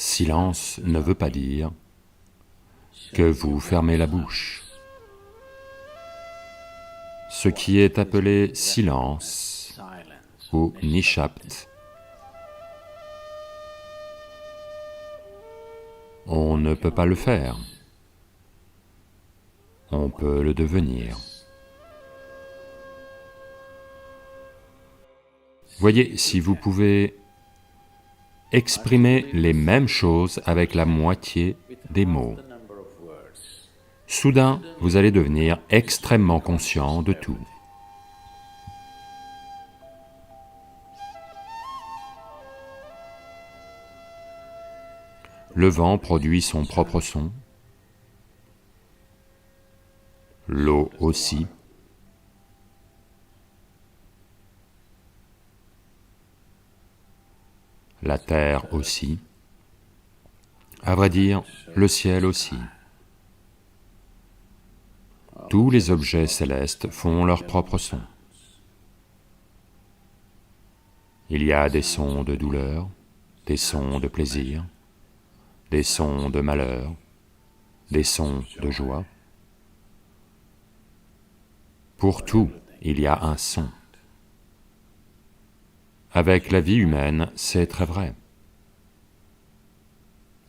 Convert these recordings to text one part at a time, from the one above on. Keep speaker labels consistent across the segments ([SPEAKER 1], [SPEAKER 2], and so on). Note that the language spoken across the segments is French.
[SPEAKER 1] Silence ne veut pas dire que vous fermez la bouche. Ce qui est appelé silence ou nishapt, on ne peut pas le faire, on peut le devenir. Voyez, si vous pouvez exprimer les mêmes choses avec la moitié des mots, soudain, vous allez devenir extrêmement conscient de tout. Le vent produit son propre son, l'eau aussi. La terre aussi, à vrai dire, le ciel aussi. Tous les objets célestes font leur propre son. Il y a des sons de douleur, des sons de plaisir, des sons de malheur, des sons de joie. Pour tout, il y a un son. Avec la vie humaine, c'est très vrai.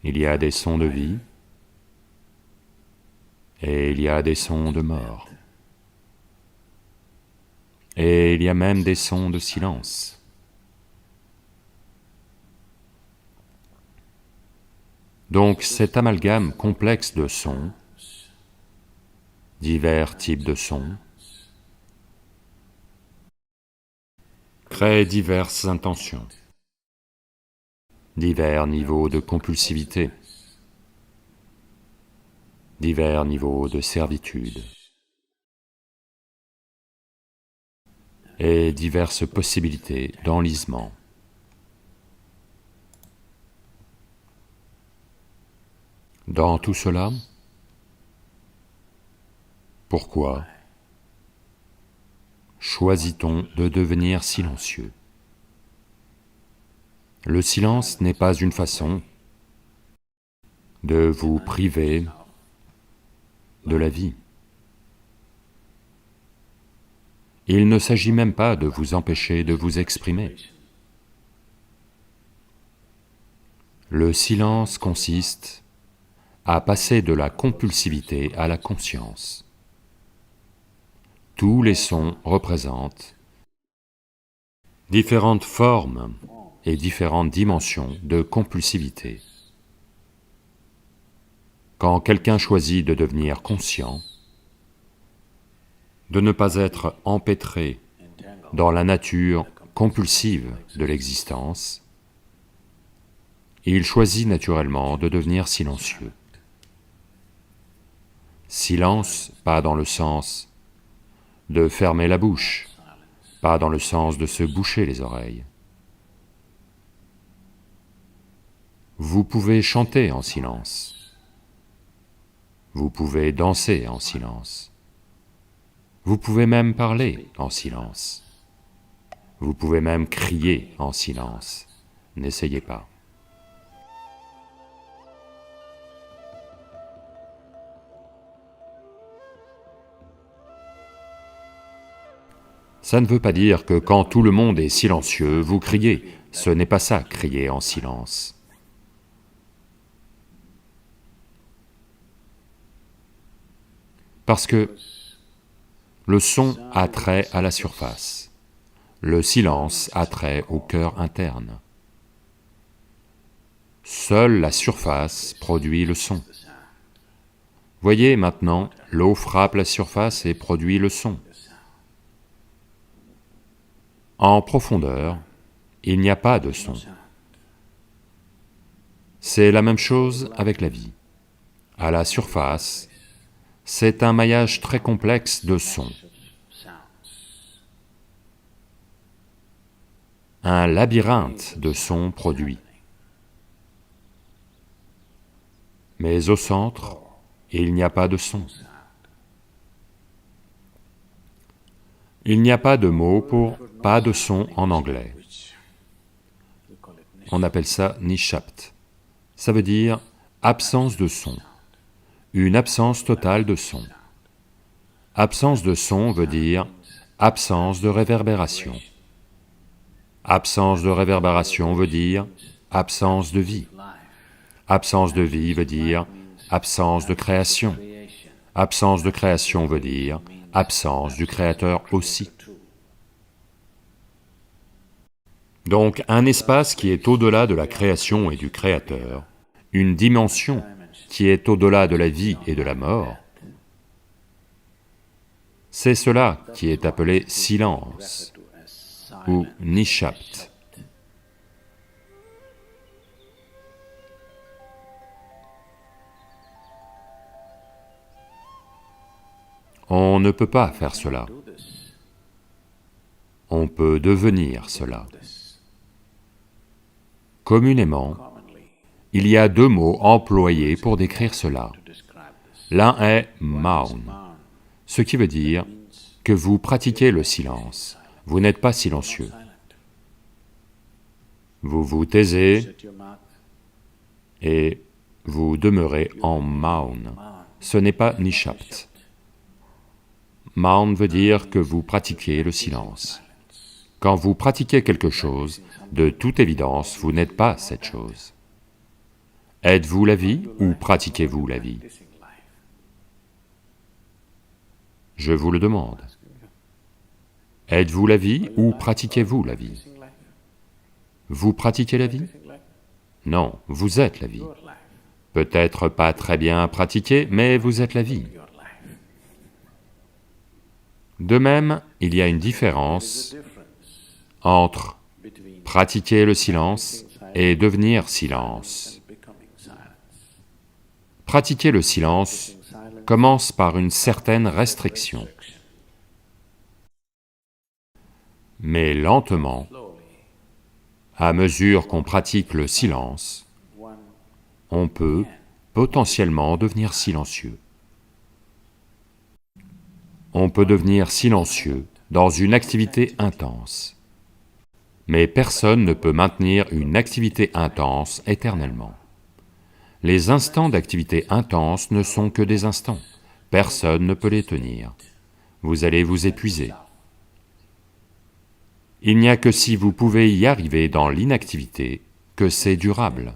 [SPEAKER 1] Il y a des sons de vie et il y a des sons de mort. Et il y a même des sons de silence. Donc cet amalgame complexe de sons, divers types de sons, crée diverses intentions, divers niveaux de compulsivité, divers niveaux de servitude, et diverses possibilités d'enlisement. Dans tout cela, pourquoi choisit-on de devenir silencieux? Le silence n'est pas une façon de vous priver de la vie. Il ne s'agit même pas de vous empêcher de vous exprimer. Le silence consiste à passer de la compulsivité à la conscience. Tous les sons représentent différentes formes et différentes dimensions de compulsivité. Quand quelqu'un choisit de devenir conscient, de ne pas être empêtré dans la nature compulsive de l'existence, il choisit naturellement de devenir silencieux. Silence, pas dans le sens de fermer la bouche, pas dans le sens de se boucher les oreilles. Vous pouvez chanter en silence, vous pouvez danser en silence, vous pouvez même parler en silence, vous pouvez même crier en silence, n'essayez pas. Ça ne veut pas dire que quand tout le monde est silencieux, vous criez, ce n'est pas ça, crier en silence. Parce que le son a trait à la surface, le silence a trait au cœur interne. Seule la surface produit le son. Voyez maintenant, l'eau frappe la surface et produit le son. En profondeur, il n'y a pas de son. C'est la même chose avec la vie. À la surface, c'est un maillage très complexe de sons. Un labyrinthe de sons produits. Mais au centre, il n'y a pas de son. Il n'y a pas de mot pour « pas de son » en anglais. On appelle ça nishapt. ça veut dire absence de son, une absence totale de son. Absence de son veut dire absence de réverbération. Absence de réverbération veut dire absence de vie. Absence de vie veut dire absence de création. Absence de création veut dire absence du Créateur aussi. Donc un espace qui est au-delà de la création et du Créateur, une dimension qui est au-delà de la vie et de la mort, c'est cela qui est appelé silence ou nishapt. On ne peut pas faire cela. On peut devenir cela. Communément, il y a deux mots employés pour décrire cela. L'un est maun, ce qui veut dire que vous pratiquez le silence, vous n'êtes pas silencieux. Vous vous taisez et vous demeurez en maun, ce n'est pas nishapt. Maun veut dire que vous pratiquez le silence. Quand vous pratiquez quelque chose, de toute évidence, vous n'êtes pas cette chose. Êtes-vous la vie ou pratiquez-vous la vie? Je vous le demande. Êtes-vous la vie ou pratiquez-vous la vie? Vous pratiquez la vie? Non, vous êtes la vie. Peut-être pas très bien pratiquée, mais vous êtes la vie. De même, il y a une différence entre pratiquer le silence et devenir silence. Pratiquer le silence commence par une certaine restriction. Mais lentement, à mesure qu'on pratique le silence, on peut potentiellement devenir silencieux. On peut devenir silencieux dans une activité intense. Mais personne ne peut maintenir une activité intense éternellement. Les instants d'activité intense ne sont que des instants. Personne ne peut les tenir. Vous allez vous épuiser. Il n'y a que si vous pouvez y arriver dans l'inactivité que c'est durable.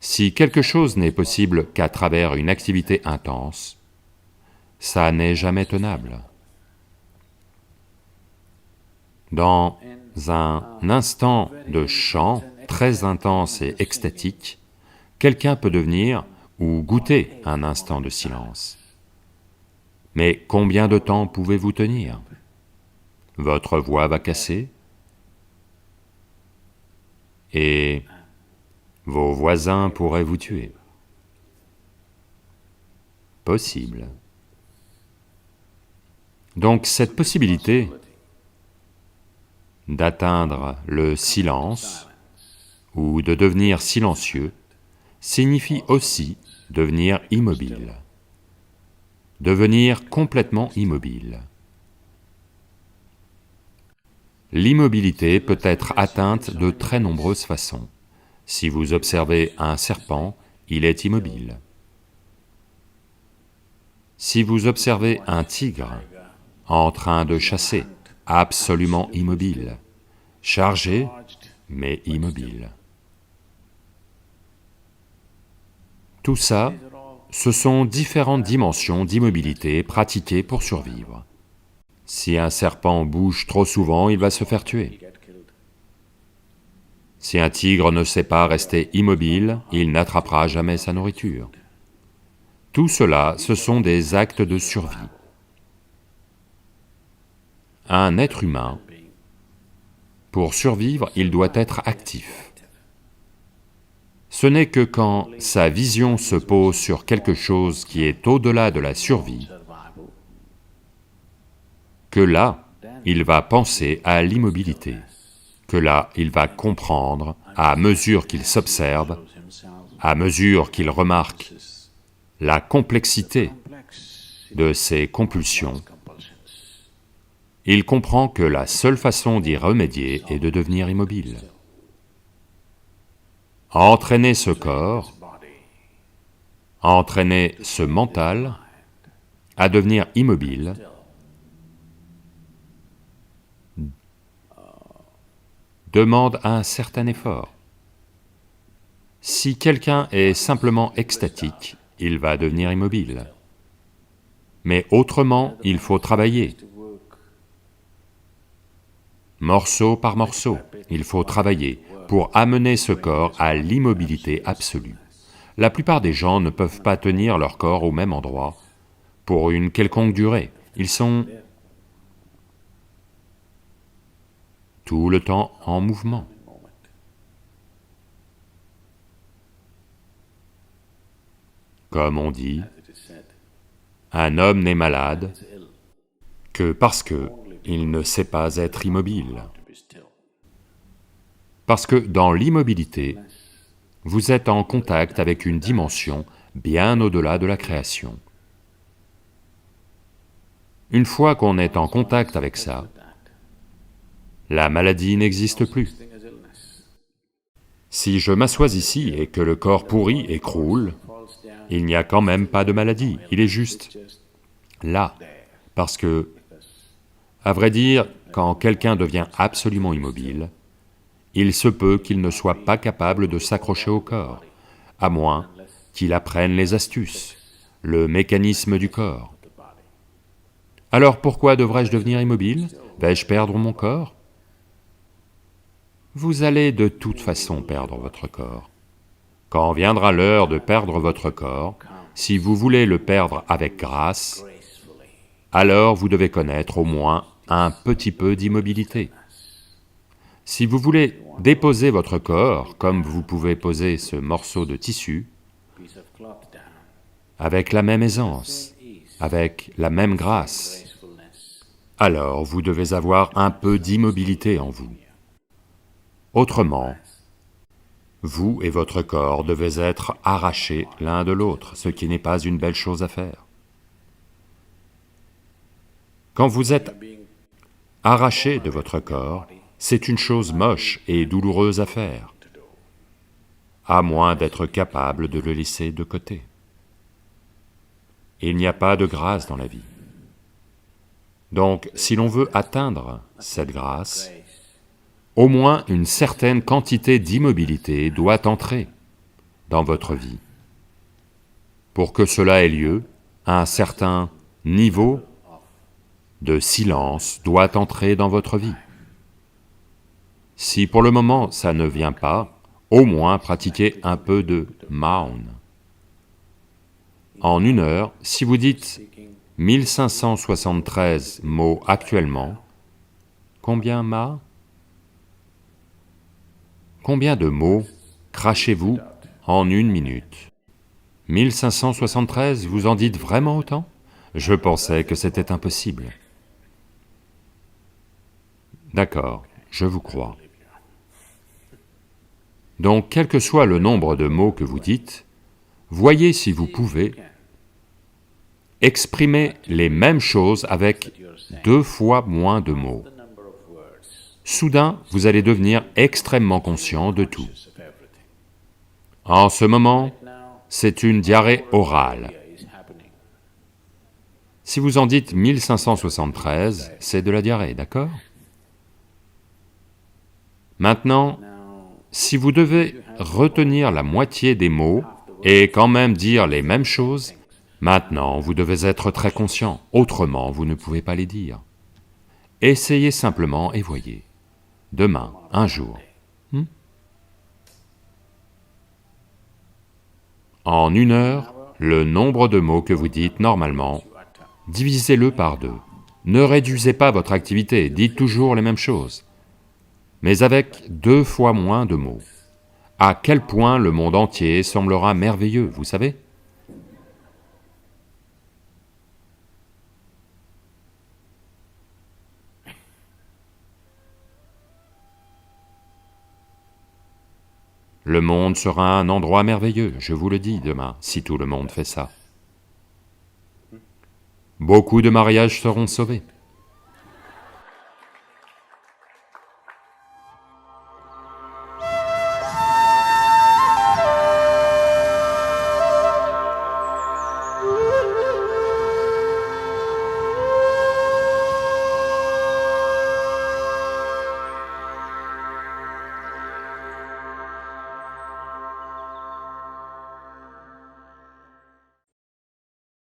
[SPEAKER 1] Si quelque chose n'est possible qu'à travers une activité intense, ça n'est jamais tenable. Dans un instant de chant très intense et extatique, quelqu'un peut devenir ou goûter un instant de silence. Mais combien de temps pouvez-vous tenir? Votre voix va casser et vos voisins pourraient vous tuer. Possible. Donc cette possibilité d'atteindre le silence ou de devenir silencieux signifie aussi devenir immobile, devenir complètement immobile. L'immobilité peut être atteinte de très nombreuses façons. Si vous observez un serpent, il est immobile. Si vous observez un tigre en train de chasser, absolument immobile, chargé, mais immobile. Tout ça, ce sont différentes dimensions d'immobilité pratiquées pour survivre. Si un serpent bouge trop souvent, il va se faire tuer. Si un tigre ne sait pas rester immobile, il n'attrapera jamais sa nourriture. Tout cela, ce sont des actes de survie. Un être humain, pour survivre, il doit être actif. Ce n'est que quand sa vision se pose sur quelque chose qui est au-delà de la survie, que là, il va penser à l'immobilité, que là, il va comprendre, à mesure qu'il s'observe, à mesure qu'il remarque la complexité de ses compulsions, il comprend que la seule façon d'y remédier est de devenir immobile. entraîner ce corps, entraîner ce mental à devenir immobile demande un certain effort. Si quelqu'un est simplement extatique, il va devenir immobile. Mais autrement, il faut travailler. Morceau par morceau, il faut travailler pour amener ce corps à l'immobilité absolue. La plupart des gens ne peuvent pas tenir leur corps au même endroit pour une quelconque durée. Ils sont tout le temps en mouvement. Comme on dit, un homme n'est malade que parce qu'il ne sait pas être immobile. Parce que dans l'immobilité, vous êtes en contact avec une dimension bien au-delà de la création. Une fois qu'on est en contact avec ça, la maladie n'existe plus. Si je m'assois ici et que le corps pourrit et croule, il n'y a quand même pas de maladie, il est juste là, parce que, à vrai dire, quand quelqu'un devient absolument immobile, il se peut qu'il ne soit pas capable de s'accrocher au corps, à moins qu'il apprenne les astuces, le mécanisme du corps. Alors pourquoi devrais-je devenir immobile? Vais-je perdre mon corps? Vous allez de toute façon perdre votre corps. Quand viendra l'heure de perdre votre corps, si vous voulez le perdre avec grâce, alors vous devez connaître au moins un petit peu d'immobilité. Si vous voulez déposer votre corps, comme vous pouvez poser ce morceau de tissu, avec la même aisance, avec la même grâce, alors vous devez avoir un peu d'immobilité en vous. Autrement, vous et votre corps devez être arrachés l'un de l'autre, ce qui n'est pas une belle chose à faire. Quand vous êtes arraché de votre corps, c'est une chose moche et douloureuse à faire, à moins d'être capable de le laisser de côté. Il n'y a pas de grâce dans la vie. Donc, si l'on veut atteindre cette grâce, au moins une certaine quantité d'immobilité doit entrer dans votre vie. Pour que cela ait lieu, un certain niveau de silence doit entrer dans votre vie. Si pour le moment ça ne vient pas, au moins pratiquez un peu de Maun. En 1 heure, si vous dites 1573 mots actuellement, combien Ma? Combien de mots crachez-vous en 1 minute? 1573, vous en dites vraiment autant? Je pensais que c'était impossible. D'accord, je vous crois. Donc, quel que soit le nombre de mots que vous dites, voyez si vous pouvez exprimer les mêmes choses avec 2 fois moins de mots. Soudain, vous allez devenir extrêmement conscient de tout. En ce moment, c'est une diarrhée orale. Si vous en dites 1573, c'est de la diarrhée, d'accord? Maintenant, si vous devez retenir la moitié des mots et quand même dire les mêmes choses, maintenant vous devez être très conscient, autrement vous ne pouvez pas les dire. Essayez simplement et voyez. Demain, un jour. En 1 heure, le nombre de mots que vous dites normalement, divisez-le par 2. Ne réduisez pas votre activité, dites toujours les mêmes choses, mais avec 2 fois moins de mots. À quel point le monde entier semblera merveilleux, vous savez? Le monde sera un endroit merveilleux, je vous le dis demain, si tout le monde fait ça. Beaucoup de mariages seront sauvés.